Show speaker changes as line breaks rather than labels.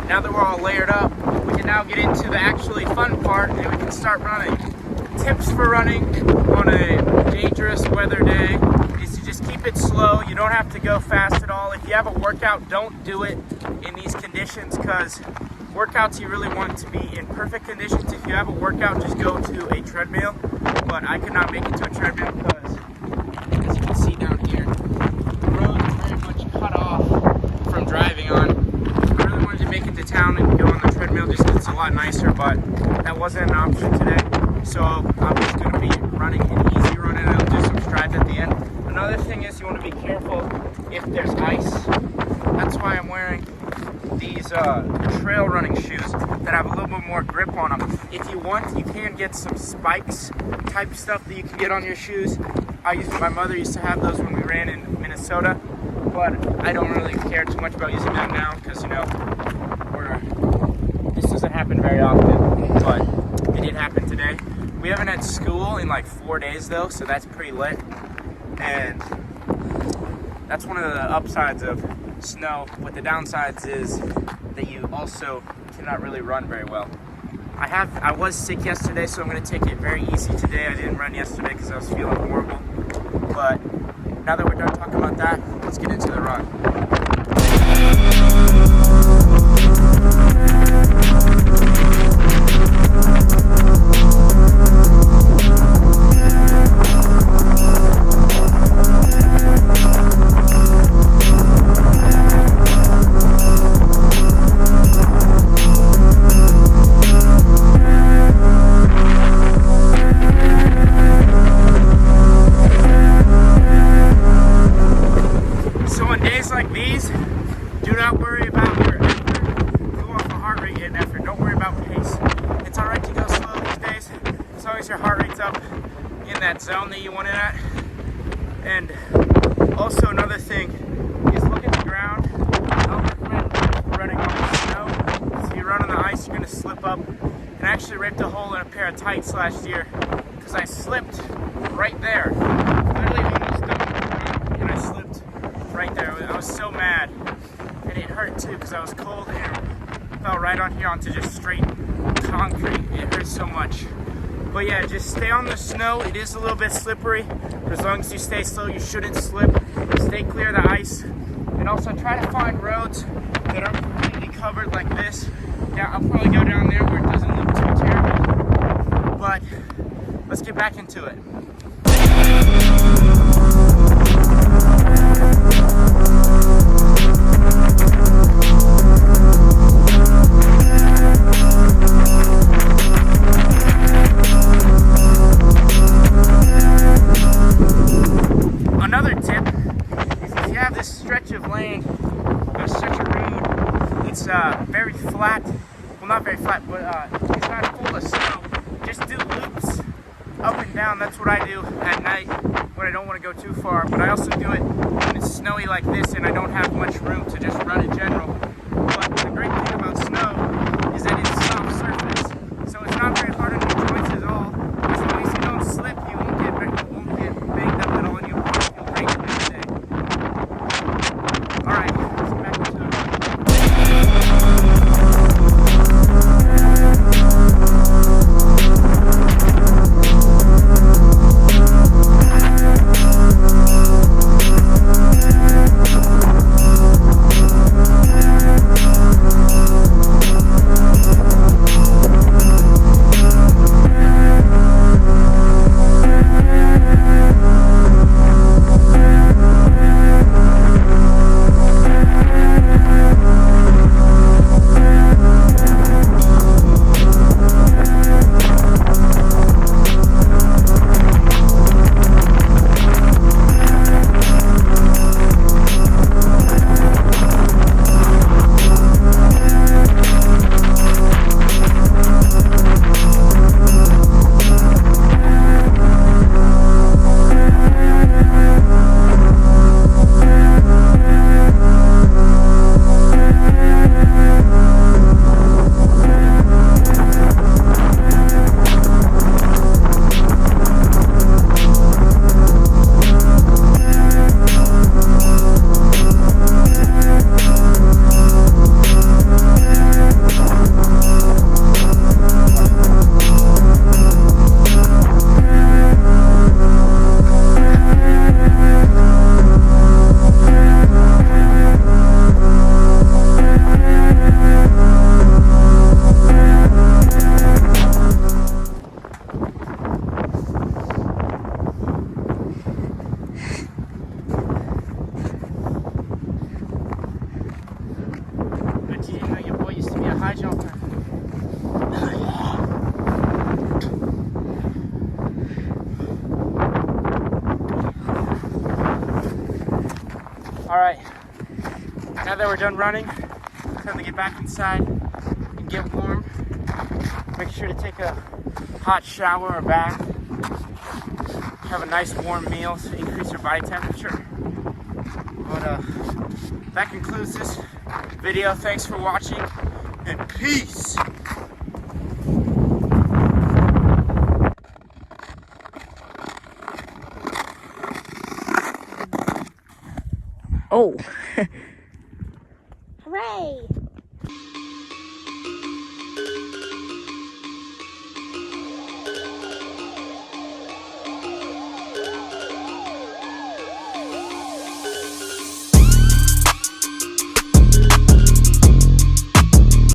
now that we're all layered up, we can now get into the actually fun part and we can start running. Tips for running on a dangerous weather day is to just keep it slow. You don't have to go fast at all. If you have a workout, don't do it in these conditions, because workouts you really want to be in perfect conditions. If you have a workout, just go to a treadmill, but I could not make it to a treadmill because, as you can see down here, the road is very much cut off from driving on. I really wanted to make it to town and go on the treadmill just because it's a lot nicer, but that wasn't an option today. So I'm just going to be running an easy run and I'll do some strides at the end. Another thing is you want to be careful if there's ice. That's why I'm wearing these trail running shoes that have a little bit more grip on them. If you want, you can get some spikes type stuff that you can get on your shoes. My mother used to have those when we ran in Minnesota, but I don't really care too much about using them now because, you know, this doesn't happen very often, but it did happen today. We haven't had school in like 4 days though, so that's pretty lit. And that's one of the upsides of snow, but the downsides is that you also cannot really run very well. I was sick yesterday, so I'm going to take it very easy today. I didn't run yesterday because I was feeling horrible, but now that we're done talking about that, let's get into the run. Like these, do not worry about your effort. Go off the heart rate and effort. Don't worry about pace. It's alright to go slow these days, as long as your heart rate's up in that zone that you want it at. And also another thing is look at the ground. I don't recommend running on the snow. So if you run on the ice, you're going to slip up. And I actually ripped a hole in a pair of tights last year because I slipped right there. Literally almost done, and I slipped right there. I was so mad, and it hurt too because I was cold and fell right on here onto just straight concrete. It hurt so much. But yeah, just stay on the snow. It is a little bit slippery, but as long as you stay slow, you shouldn't slip. Stay clear of the ice, and also try to find roads that aren't completely covered like this. Yeah, I'll probably go down there where it doesn't look too terrible, but let's get back into it. Another tip is if you have this stretch of lane, there's such a road, it's very flat, well not very flat, but it's not full of snow. Just do loops up and down. That's what I do at night when I don't want to go too far, but I also do it when it's snowy like this and I don't have much room to just run in general. But the great thing about snow is that it's a soft surface, so it's not very hard on your joints at all. As long as you don't slip, you won't get banged up at all, and you'll feel great the next day. Alright, let's get back into it. jumping. All right, now that we're done running, time to get back inside and get warm. Make sure to take a hot shower or bath. Have a nice warm meal to increase your body temperature. But that concludes this video. Thanks for watching, and peace.
Oh. Hooray!